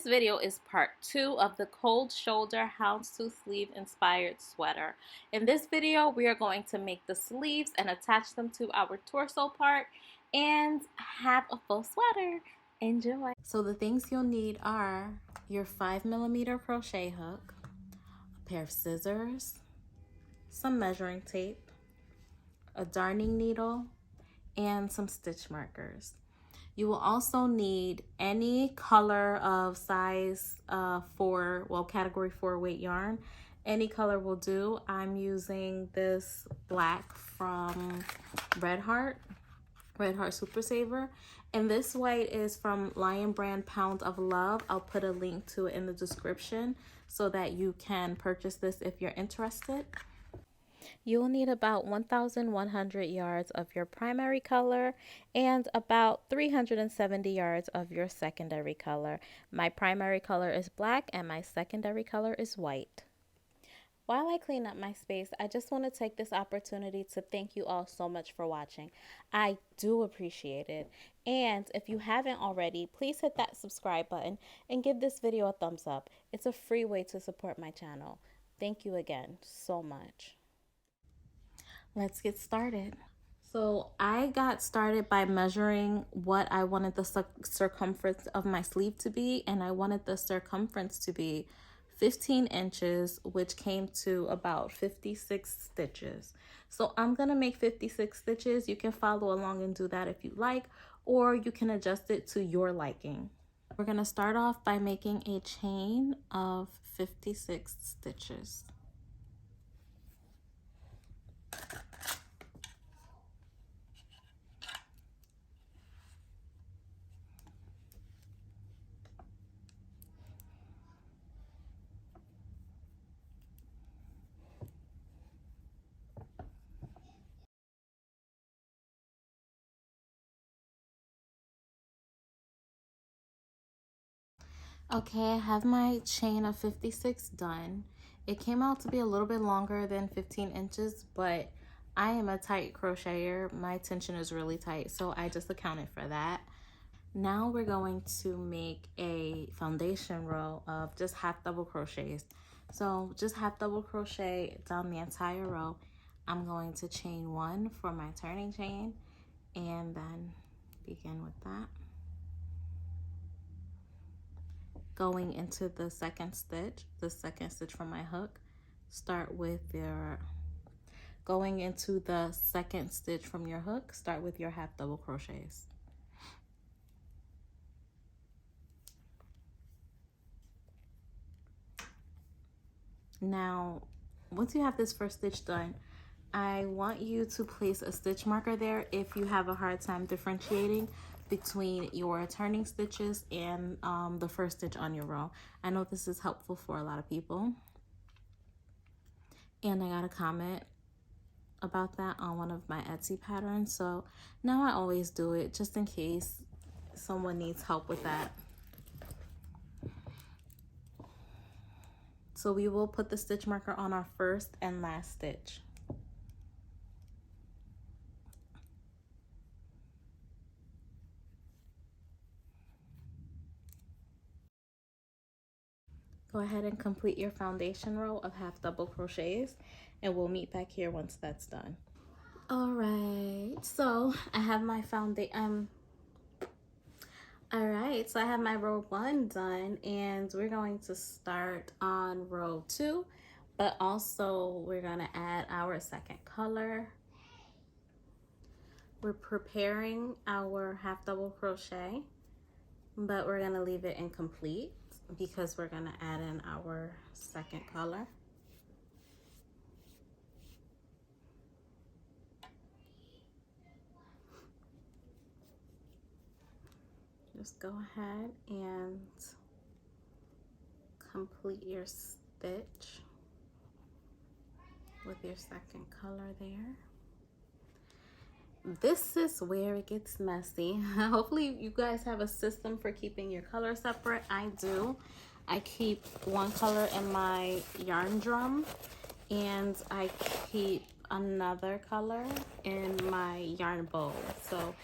This video is part 2 of the cold shoulder houndstooth sleeve inspired sweater. In this video, we are going to make the sleeves and attach them to our torso part and have a full sweater. Enjoy. So the things you'll need are your 5mm crochet hook, a pair of scissors, some measuring tape, a darning needle, and some stitch markers. You will also need any color of size 4, well, category 4 weight yarn. Any color will do. I'm using this black from Red Heart Super Saver. And this white is from Lion Brand Pound of Love. I'll put a link to it in the description so that you can purchase this if you're interested. You'll need about 1,100 yards of your primary color and about 370 yards of your secondary color. My primary color is black and my secondary color is white. While I clean up my space, I just want to take this opportunity to thank you all so much for watching. I do appreciate it. And if you haven't already, please hit that subscribe button and give this video a thumbs up. It's a free way to support my channel. Thank you again so much. Let's get started. So I got started by measuring what I wanted the circumference of my sleeve to be, and I wanted the circumference to be 15 inches, which came to about 56 stitches. So I'm gonna make 56 stitches. You can follow along and do that if you like, or you can adjust it to your liking. We're gonna start off by making a chain of 56 stitches. Okay, I have my chain of 56 done. It came out to be a little bit longer than 15 inches, but I am a tight crocheter. My tension is really tight, so I just accounted for that. Now we're going to make a foundation row of just half double crochets. So just half double crochet down the entire row. I'm going to chain 1 for my turning chain and then begin with that. Going into the second stitch from my hook, start with your, going into the second stitch from your hook, start with your half double crochets. Now, once you have this first stitch done, I want you to place a stitch marker there if you have a hard time differentiating between your turning stitches and the first stitch on your row. I know this is helpful for a lot of people. And I got a comment about that on one of my Etsy patterns. So now I always do it just in case someone needs help with that. So we will put the stitch marker on our first and last stitch. Go ahead and complete your foundation row of half double crochets, and we'll meet back here once that's done. All right, so I have my foundation. All right, so I have my row 1 done, and we're going to start on row 2, but also we're gonna add our second color. We're preparing our half double crochet, but we're gonna leave it incomplete because we're gonna add in our second color. Just go ahead and complete your stitch with your second color there. This is where it gets messy. Hopefully you guys have a system for keeping your color separate. I do. I keep one color in my yarn drum and I keep another color in my yarn bowl. So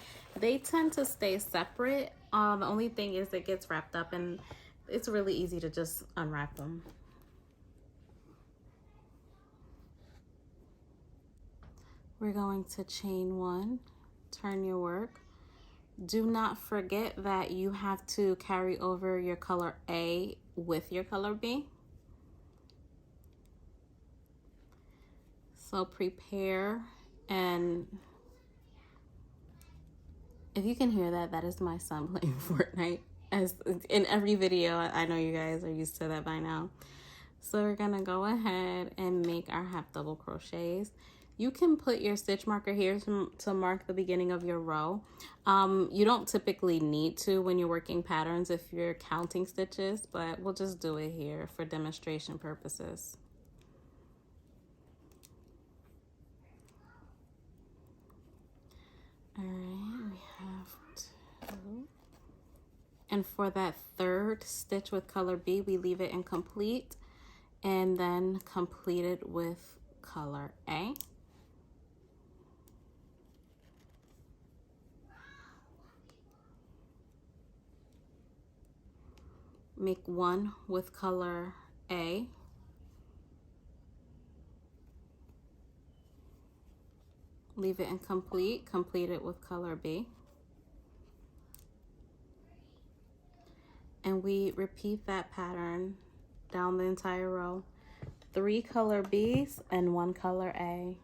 they tend to stay separate. The only thing is it gets wrapped up in it's really easy to just unwrap them. We're going to chain 1, turn your work. Do not forget that you have to carry over your color A with your color B. So prepare, and if you can hear that, that is my son playing Fortnite. As in every video, I know you guys are used to that by now. So we're gonna go ahead and make our half double crochets. You can put your stitch marker here to mark the beginning of your row. You don't typically need to when you're working patterns if you're counting stitches, but we'll just do it here for demonstration purposes. All right, we have 2. And for that third stitch with color B, we leave it incomplete and then complete it with color A. Make 1 with color A. Leave it incomplete, complete it with color B. And we repeat that pattern down the entire row. 3 color Bs and 1 color A.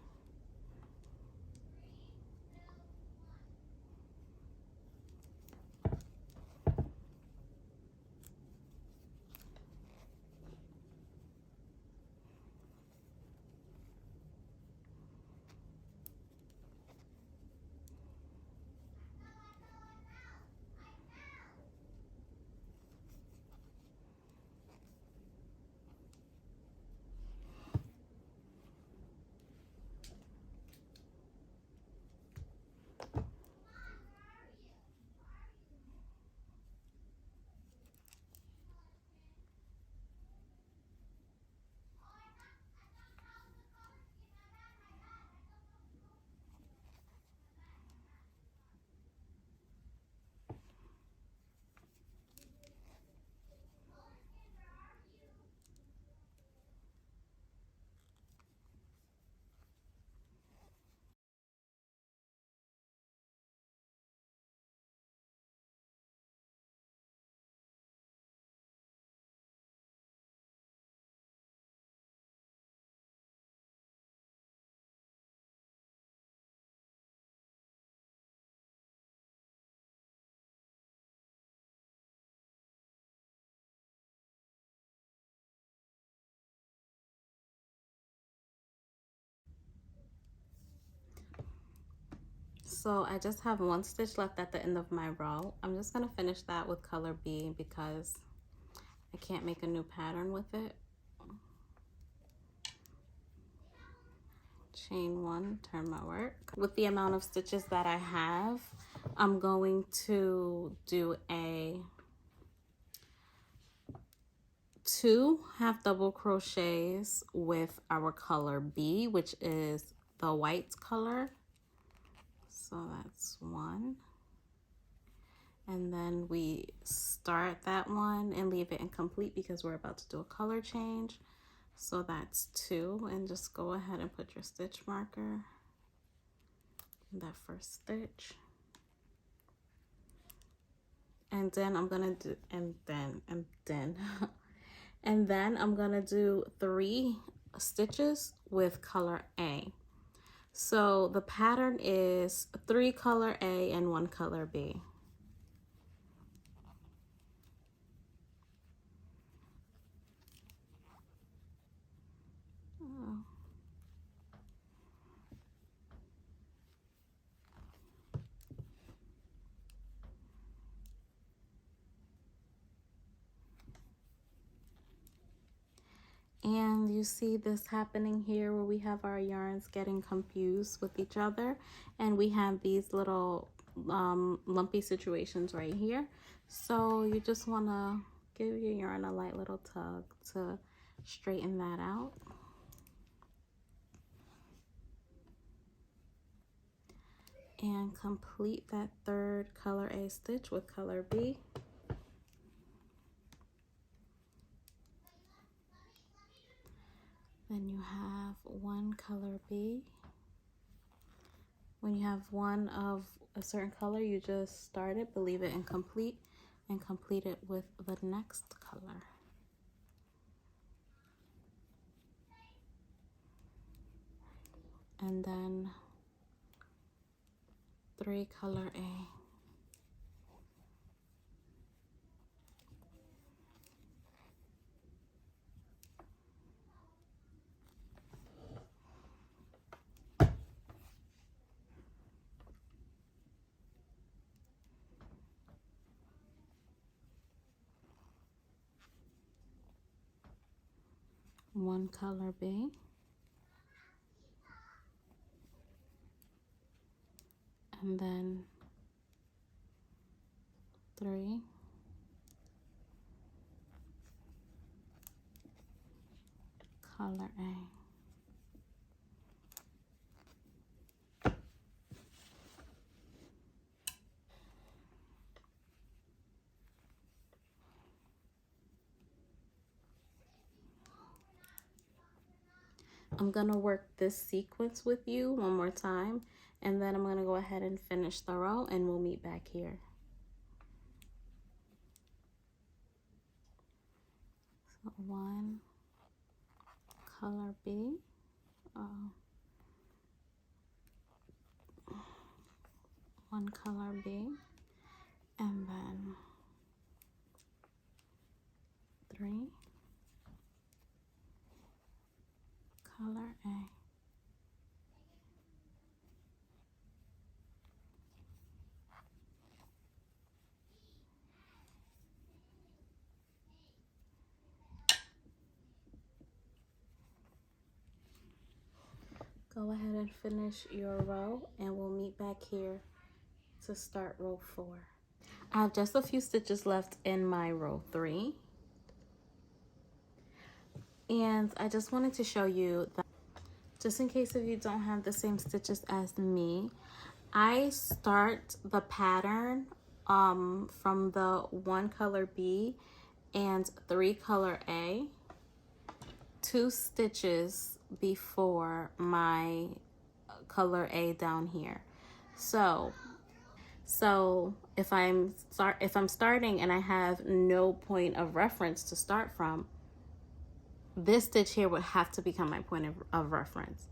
So I just have 1 stitch left at the end of my row. I'm just gonna finish that with color B because I can't make a new pattern with it. Chain 1, turn my work. With the amount of stitches that I have, I'm going to do a 2 half double crochets with our color B, which is the white color. So that's 1. And then we start that one and leave it incomplete because we're about to do a color change. So that's 2, and just go ahead and put your stitch marker in that first stitch. And then I'm gonna do, and then and then I'm gonna do 3 stitches with color A. So the pattern is 3 color A and 1 color B. And you see this happening here where we have our yarns getting confused with each other, and we have these little lumpy situations right here. So you just want to give your yarn a light little tug to straighten that out. And complete that third color A stitch with color B. Then you have one color B. When you have one of a certain color, you just start it, believe it incomplete, and complete it with the next color. And then 3 color A. One color B. And then 3 color A. I'm gonna work this sequence with you one more time, and then I'm gonna go ahead and finish the row, and we'll meet back here. So 1 color B, 1 color B, and then 3 color A. Go ahead and finish your row, and we'll meet back here to start row 4. I have just a few stitches left in my row 3. And I just wanted to show you that, just in case if you don't have the same stitches as me, I start the pattern from the 1 color B and 3 color A 2 stitches before my color A down here. So if I'm starting and I have no point of reference to start from, this stitch here would have to become my point of reference.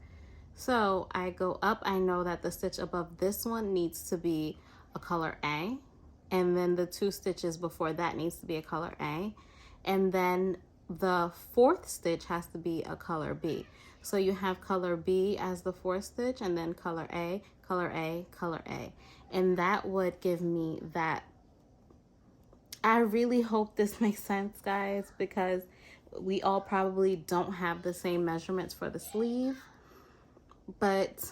So I go up, I know that the stitch above this one needs to be a color A, and then the 2 stitches before that needs to be a color A, and then the 4th stitch has to be a color B. So you have color B as the 4th stitch, and then color A, color A, color A. And that would give me that. I really hope this makes sense, guys, because we all probably don't have the same measurements for the sleeve. But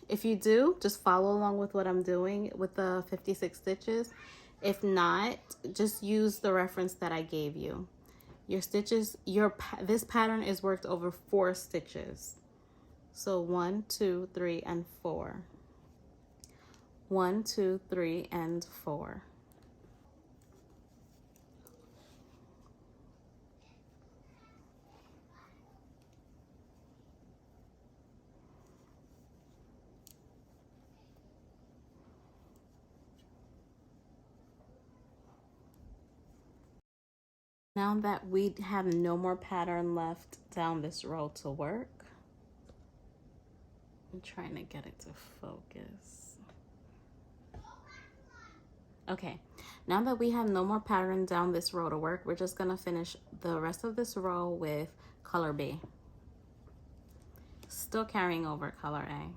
if you do, just follow along with what I'm doing with the 56 stitches. If not, just use the reference that I gave you. Your stitches, this pattern is worked over 4 stitches. So 1, 2, 3, and 4. 1, 2, 3, and 4. Now that we have no more pattern left down this row to work, I'm trying to get it to focus. Okay, now that we have no more pattern down this row to work, we're just gonna finish the rest of this row with color B. Still carrying over color A.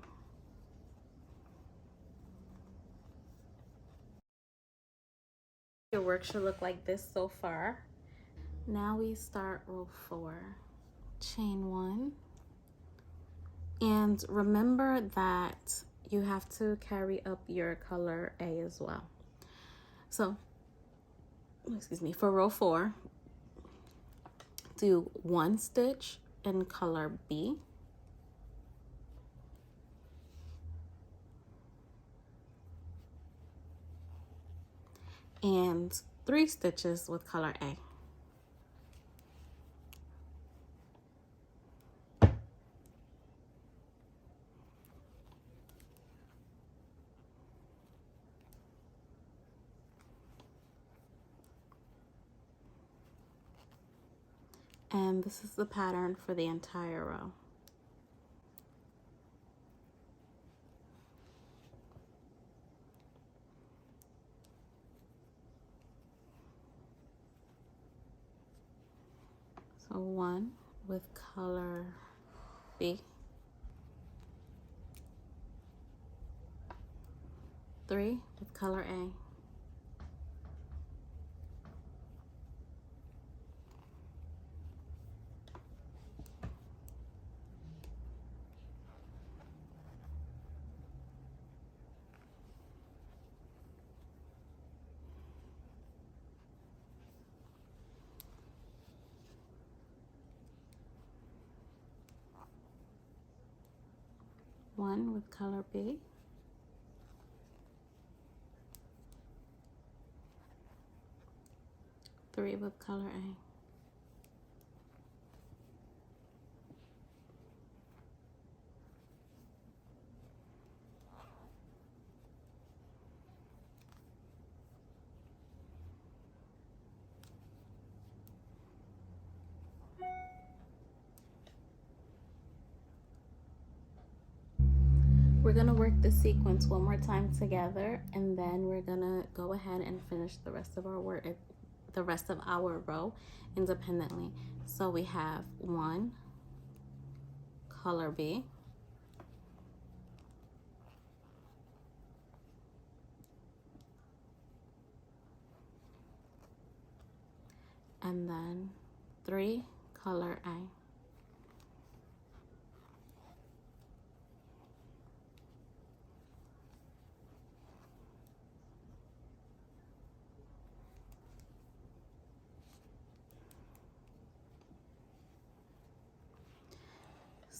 Your work should look like this so far. Now we start row 4. Chain 1. And remember that you have to carry up your color A as well. So, excuse me, for row 4, do 1 stitch in color B. And 3 stitches with color A. And this is the pattern for the entire row. So 1 with color B, 3 with color A, 1 with color B, 3 with color A, We're gonna work the sequence one more time together, and then we're gonna go ahead and finish the rest of our work, the rest of our row independently. So we have 1 color B, and then 3 color A.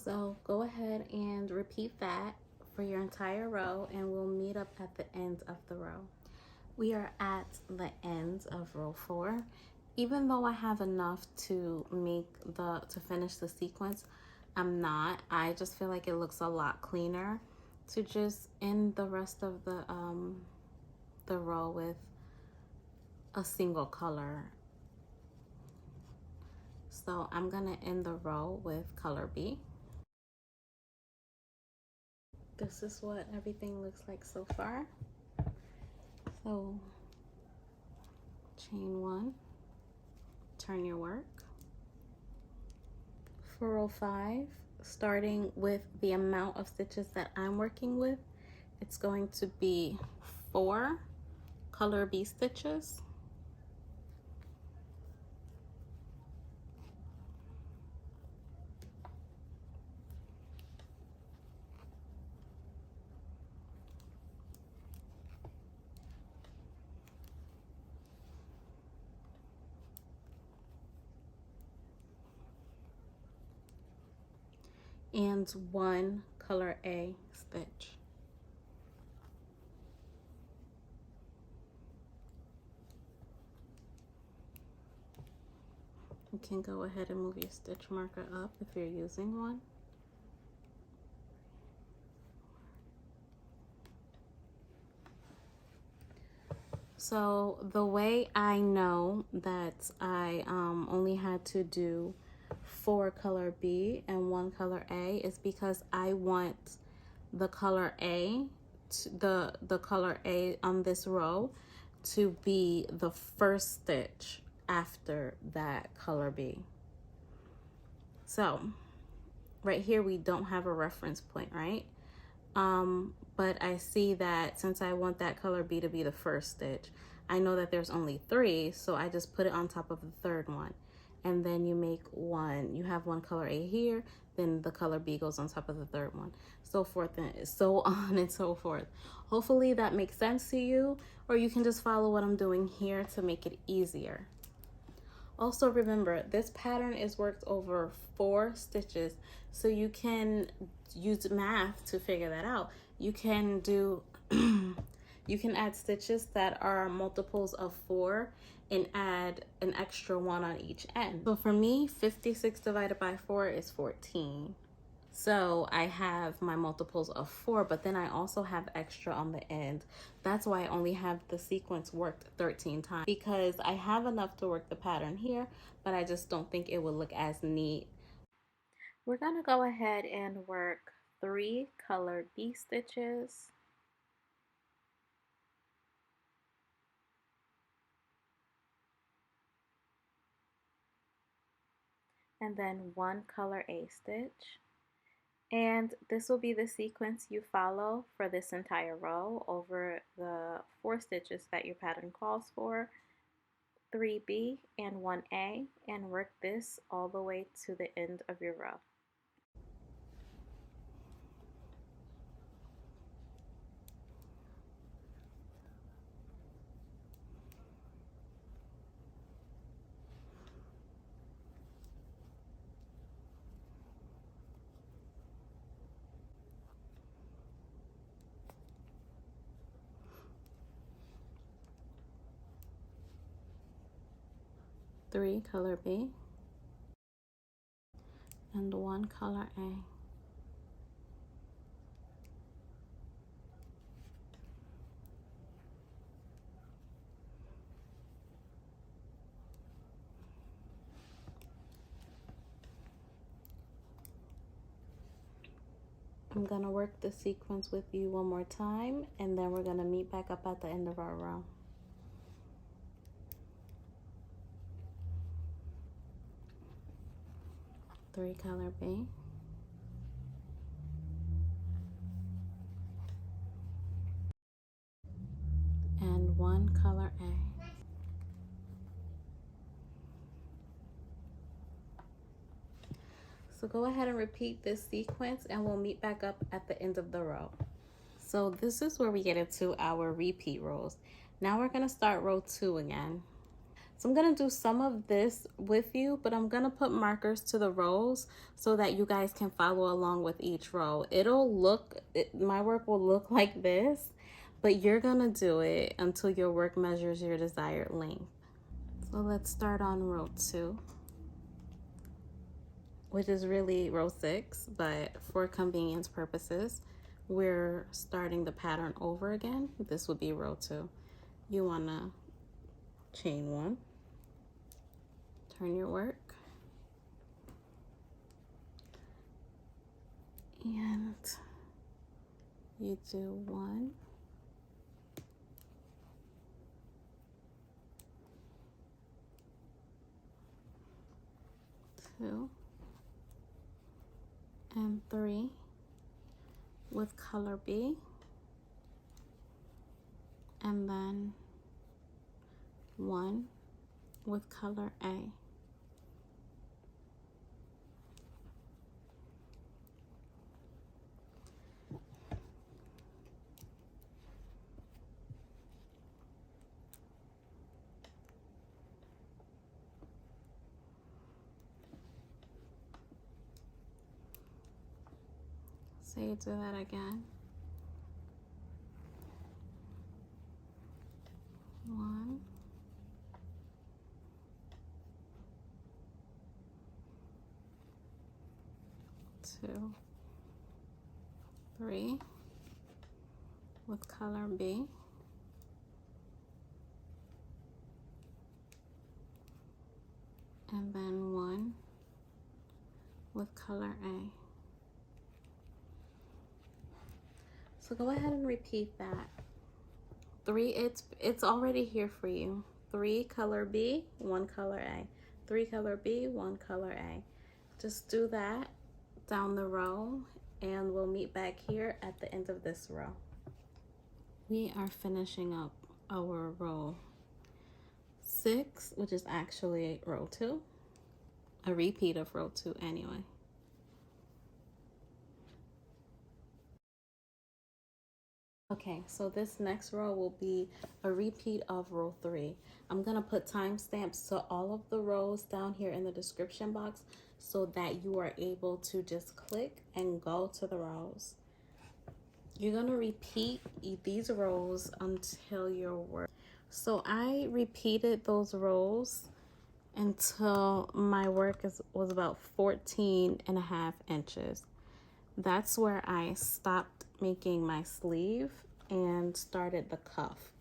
So go ahead and repeat that for your entire row, and we'll meet up at the end of the row. We are at the end of row 4. Even though I have enough to finish the sequence, I'm not. I just feel like it looks a lot cleaner to just end the rest of the row with a single color. So I'm gonna end the row with color B. This is what everything looks like so far. So chain 1, turn your work. For row 5, starting with the amount of stitches that I'm working with, it's going to be 4 color B stitches, and 1 color A stitch. You can go ahead and move your stitch marker up if you're using one. So the way I know that I only had to do 4 color B and 1 color A is because I want the color A, the color A on this row to be the first stitch after that color B. So right here we don't have a reference point, right? But I see that since I want that color B to be the first stitch, I know that there's only 3, so I just put it on top of the third one. And then you make one, you have 1 color A here, then the color B goes on top of the third one, so forth and so on and so forth. Hopefully that makes sense to you, or you can just follow what I'm doing here to make it easier. Also remember, this pattern is worked over 4 stitches, so you can use math to figure that out. You can do, you can add stitches that are multiples of 4 and add an extra 1 on each end. So for me, 56 divided by 4 is 14. So I have my multiples of 4, but then I also have extra on the end. That's why I only have the sequence worked 13 times, because I have enough to work the pattern here, but I just don't think it would look as neat. We're gonna go ahead and work 3 colored B stitches. And then 1 color A stitch. And this will be the sequence you follow for this entire row over the 4 stitches that your pattern calls for, 3B and 1A, and work this all the way to the end of your row. Three color B and 1 color A. I'm going to work the sequence with you one more time, and then we're going to meet back up at the end of our row. Three color B and 1 color A. So go ahead and repeat this sequence, and we'll meet back up at the end of the row. So this is where we get into our repeat rows. Now we're going to start row 2 again. So I'm going to do some of this with you, but I'm going to put markers to the rows so that you guys can follow along with each row. My work will look like this, but you're going to do it until your work measures your desired length. So let's start on row 2, which is really row 6, but for convenience purposes, we're starting the pattern over again. This would be row 2. You want to chain 1. Turn your work, and you do 1, 2, and 3 with color B, and then 1 with color A. So you do that again. 1, 2, 3 with color B, and then 1 with color A. So go ahead and repeat that. 3, it's already here for you. 3 color B, 1 color A. 3 color B, 1 color A. Just do that down the row, and we'll meet back here at the end of this row. We are finishing up our row 6, which is actually row 2, a repeat of row 2 anyway. Okay, so this next row will be a repeat of row 3. I'm gonna put timestamps to all of the rows down here in the description box so that you are able to just click and go to the rows. You're gonna repeat these rows until your work. So I repeated those rows until my work was about 14.5 inches. that's where I stopped making my sleeve and started the cuff.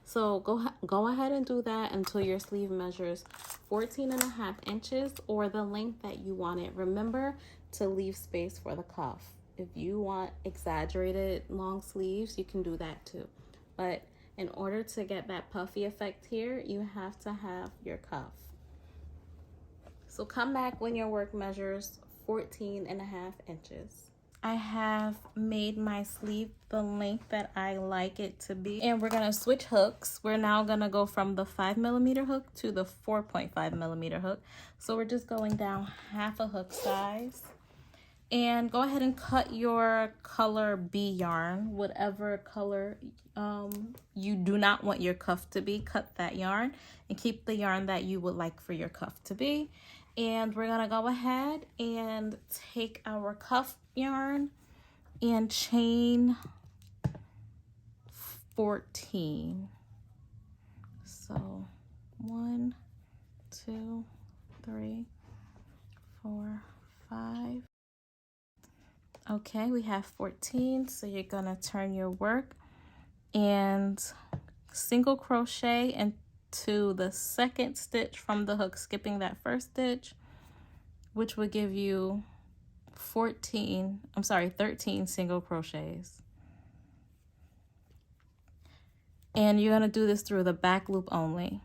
So go ahead and do that until your sleeve measures 14.5 inches or the length that you want it. Remember to leave space for the cuff. If you want exaggerated long sleeves, you can do that too. But in order to get that puffy effect here, you have to have your cuff. So come back when your work measures 14.5 inches. I have made my sleeve the length that I like it to be. And we're gonna switch hooks. We're now gonna go from the 5mm hook to the 4.5mm hook. So we're just going down half a hook size. And go ahead and cut your color B yarn, whatever color you do not want your cuff to be, cut that yarn and keep the yarn that you would like for your cuff to be. And we're gonna go ahead and take our cuff yarn and chain 14. So 1, 2, 3, 4, 5. Okay, we have 14, so you're gonna turn your work and single crochet into the second stitch from the hook, skipping that first stitch, which would give you 13 single crochets. And you're gonna do this through the back loop only.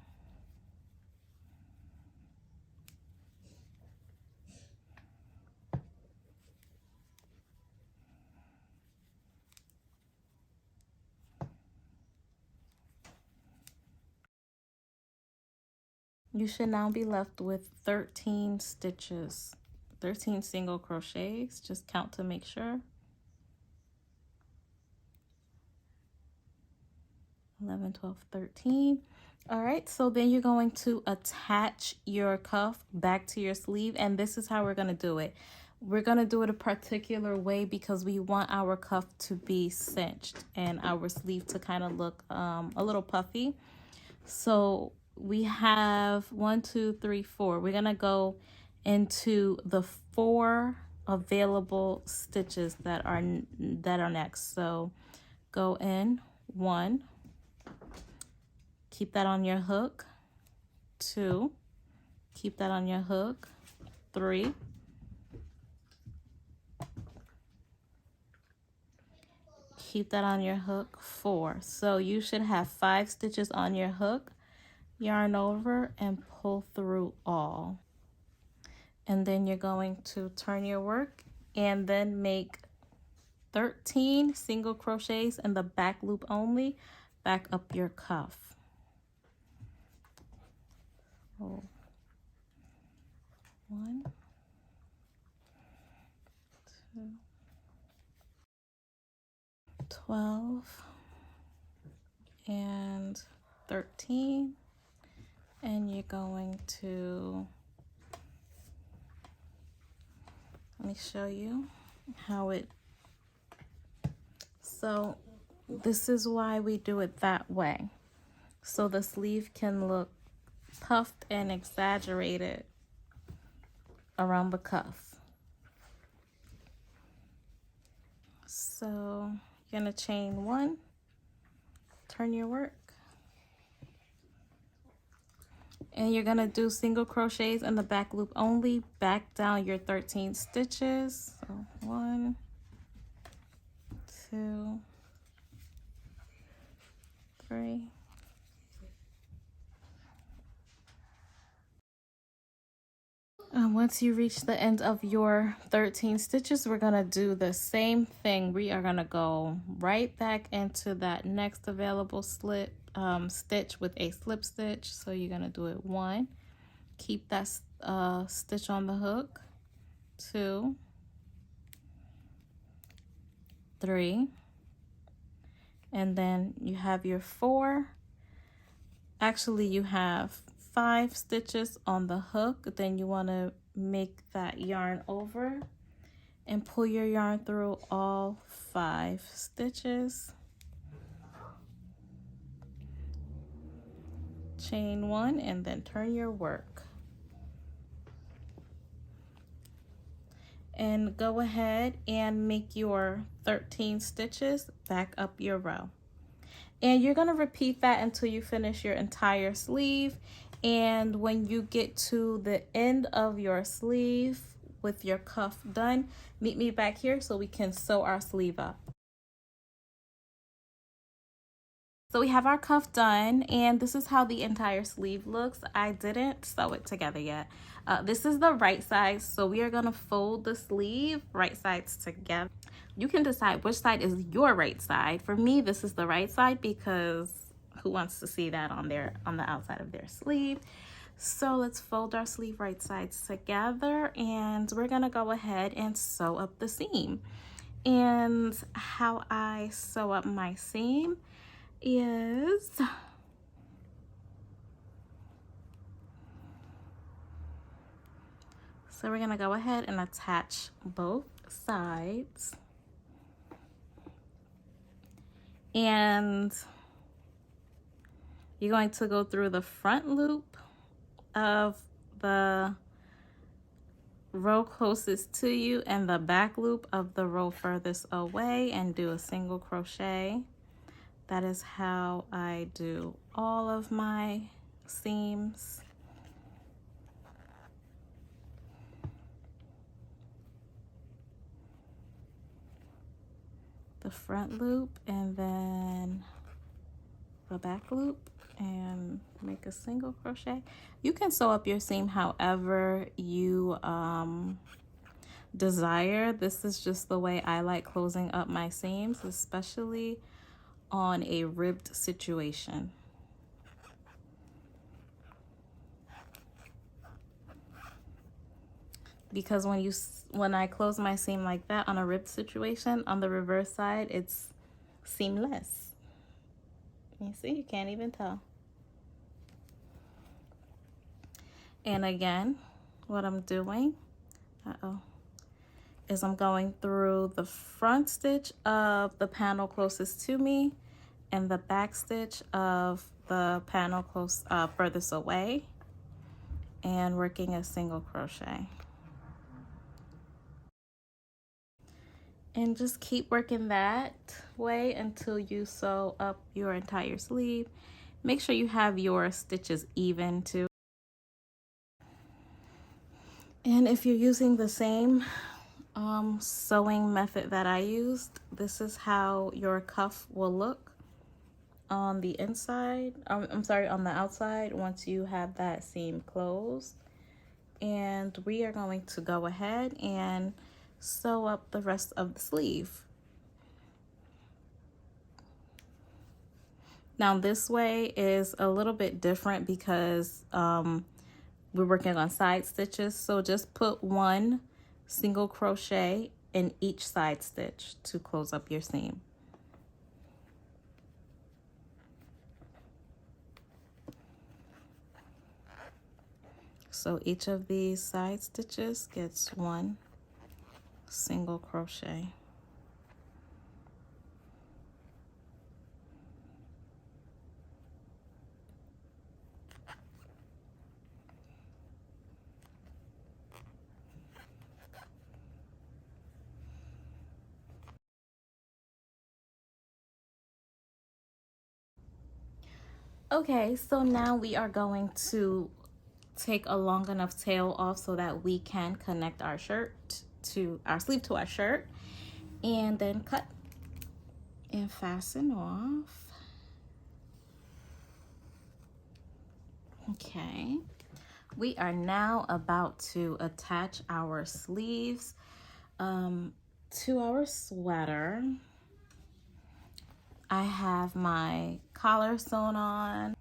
You should now be left with 13 stitches, 13 single crochets. Just count to make sure. 11, 12, 13. All right, so then you're going to attach your cuff back to your sleeve, and this is how we're gonna do it. We're gonna do it a particular way because we want our cuff to be cinched and our sleeve to kind of look a little puffy. So we have 1, 2, 3, 4. We're gonna go into the 4 available stitches that are next. So go in 1, keep that on your hook, 2, keep that on your hook, 3, keep that on your hook, 4. So you should have 5 stitches on your hook. Yarn over and pull through all. And then you're going to turn your work and then make 13 single crochets in the back loop only, back up your cuff. So 1, 2, 12 and 13, and you're going to, let me show you how it, so this is why we do it that way, so the sleeve can look puffed and exaggerated around the cuff. So you're gonna chain 1, turn your work, and you're gonna do single crochets in the back loop only, back down your 13 stitches. So 1, 2, 3, and once you reach the end of your 13 stitches, we're gonna do the same thing. We are gonna go right back into that next available slip stitch with a slip stitch. So you're gonna do it 1, keep that stitch on the hook, 2, 3, and then you have your 4. Actually, you have 5 stitches on the hook. Then you want to make that yarn over and pull your yarn through all 5 stitches. Chain 1 and then turn your work. and go ahead and make your 13 stitches back up your row. And you're going to repeat that until you finish your entire sleeve. And when you get to the end of your sleeve with your cuff done, meet me back here so we can sew our sleeve up. So we have our cuff done, and this is how the entire sleeve looks. I didn't sew it together yet. This is the right side, so we are going to fold the sleeve right sides together. You can decide which side is your right side. For me, this is the right side because who wants to see that on the outside of their sleeve? So let's fold our sleeve right sides together, and we're going to go ahead and sew up the seam. And how I sew up my seam is so we're gonna go ahead and attach both sides, and you're going to go through the front loop of the row closest to you and the back loop of the row furthest away and do a single crochet. That is how I do all of my seams. The front loop and then the back loop and make a single crochet. You can sew up your seam however you desire. This is just the way I like closing up my seams, especially on a ribbed situation. Because when I close my seam like that on a ribbed situation, on the reverse side, it's seamless. You see, you can't even tell. And again, what I'm doing, is I'm going through the front stitch of the panel closest to me and the back stitch of the panel furthest away and working a single crochet. And just keep working that way until you sew up your entire sleeve. Make sure you have your stitches even too. And if you're using the same sewing method that I used, this is how your cuff will look on the inside. I'm sorry, on the outside once you have that seam closed. And we are going to go ahead and sew up the rest of the sleeve. Now this way is a little bit different because we're working on side stitches, so just put one single crochet in each side stitch to close up your seam. So each of these side stitches gets one single crochet. Okay, so now we are going to take a long enough tail off so that we can connect our sleeve to our shirt, and then cut and fasten off. Okay, we are now about to attach our sleeves to our sweater. I have my collar sewn on.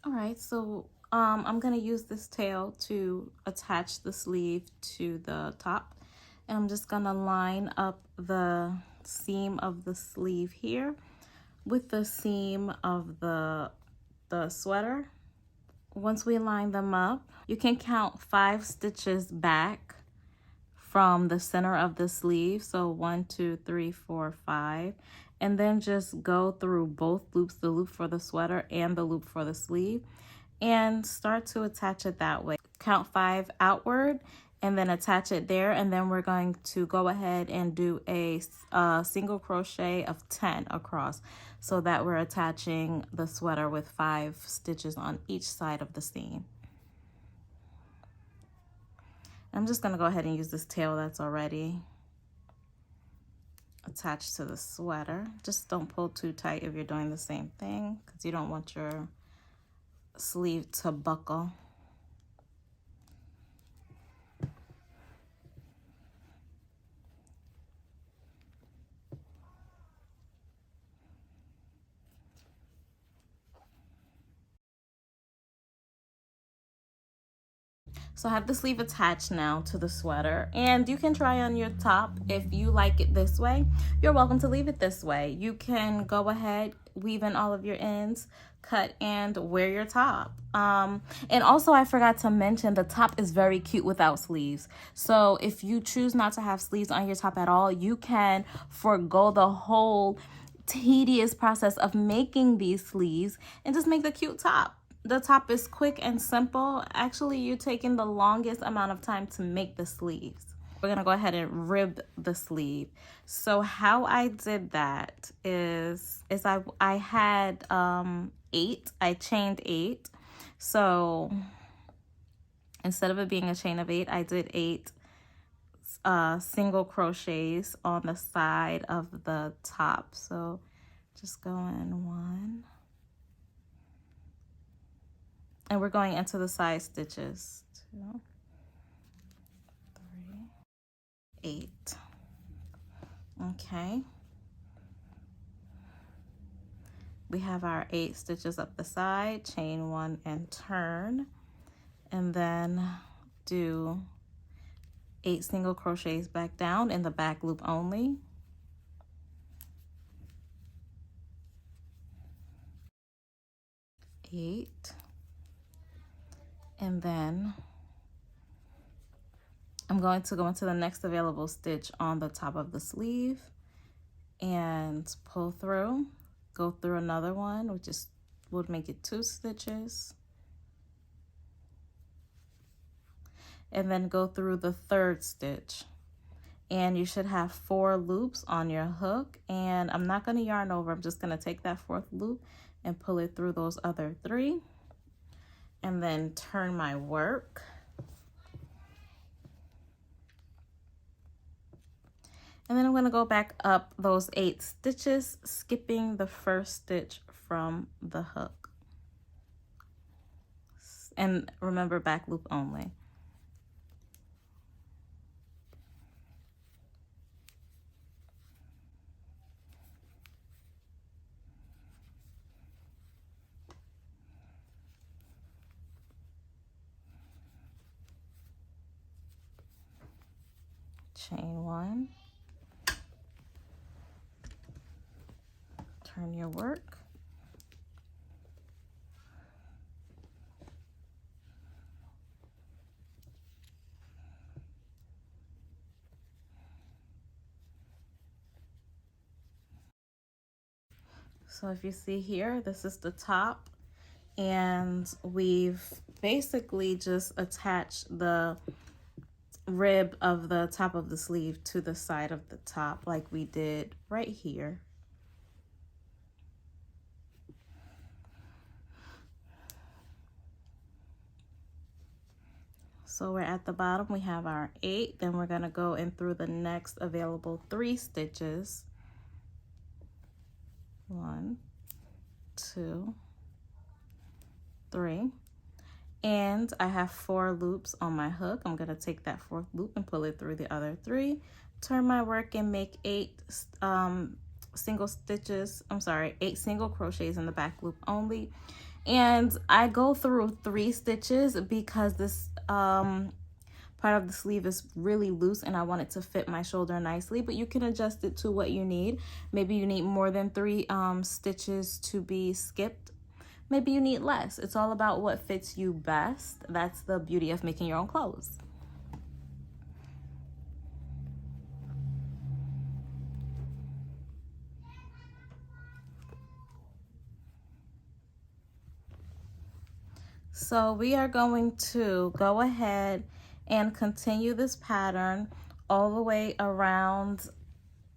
All right, so I'm gonna use this tail to attach the sleeve to the top. And I'm just gonna line up the seam of the sleeve here with the seam of the sweater. Once we line them up, you can count 5 stitches back from the center of the sleeve. So 1, 2, 3, 4, 5. And then just go through both loops, the loop for the sweater and the loop for the sleeve, and start to attach it that way. Count 5 outward and then attach it there. And then we're going to go ahead and do a single crochet of 10 across, so that we're attaching the sweater with 5 stitches on each side of the seam. I'm just going to go ahead and use this tail that's already attached to the sweater. Just don't pull too tight if you're doing the same thing, because you don't want your sleeve to buckle. So I have the sleeve attached now to the sweater, and you can try on your top. If you like it this way, you're welcome to leave it this way. You can go ahead, weave in all of your ends, cut, and wear your top. And also I forgot to mention, the top is very cute without sleeves. So if you choose not to have sleeves on your top at all, you can forego the whole tedious process of making these sleeves and just make the cute top. The top is quick and simple. Actually, you're taking the longest amount of time to make the sleeves. We're gonna go ahead and rib the sleeve. So how I did that is I had 8. I chained 8. So instead of it being a chain of 8, I did 8 single crochets on the side of the top. So just go in 1. And we're going into the side stitches. 2, 3, 8. Okay. We have our 8 stitches up the side, chain 1 and turn, and then do 8 single crochets back down in the back loop only. Eight. And then I'm going to go into the next available stitch on the top of the sleeve and pull through, go through another one, which is would make it 2 stitches, and then go through the 3rd stitch. And you should have 4 loops on your hook, and I'm not going to yarn over. I'm just going to take that 4th loop and pull it through those other 3, and then turn my work. And then I'm going to go back up those 8 stitches, skipping the 1st stitch from the hook. And remember, back loop only. Chain 1. Turn your work. So if you see here, this is the top, and we've basically just attached the rib of the top of the sleeve to the side of the top like we did right here. So we're at the bottom, we have our 8, then we're gonna go in through the next available 3 stitches. 1, 2, 3. And I have 4 loops on my hook. I'm gonna take that 4th loop and pull it through the other 3, turn my work, and make 8 single stitches. I'm sorry, 8 single crochets in the back loop only. And I go through 3 stitches because this part of the sleeve is really loose and I want it to fit my shoulder nicely, but you can adjust it to what you need. Maybe you need more than 3 stitches to be skipped. Maybe you need less. It's all about what fits you best. That's the beauty of making your own clothes. So we are going to go ahead and continue this pattern all the way around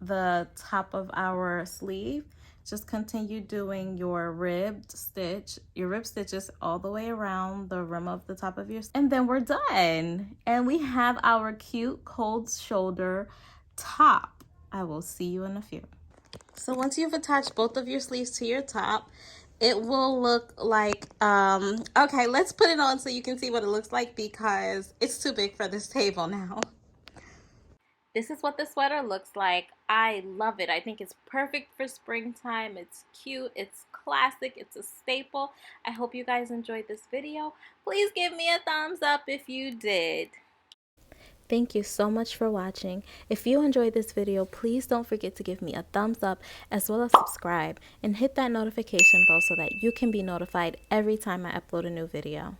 the top of our sleeve. Just continue doing your rib stitches all the way around the rim of the top of your, and then we're done. And we have our cute cold shoulder top. I will see you in a few. So once you've attached both of your sleeves to your top, it will look like, okay, let's put it on so you can see what it looks like because it's too big for this table now. This is what the sweater looks like. I love it. I think it's perfect for springtime. It's cute. It's classic. It's a staple. I hope you guys enjoyed this video. Please give me a thumbs up if you did. Thank you so much for watching. If you enjoyed this video, please don't forget to give me a thumbs up as well as subscribe and hit that notification bell so that you can be notified every time I upload a new video.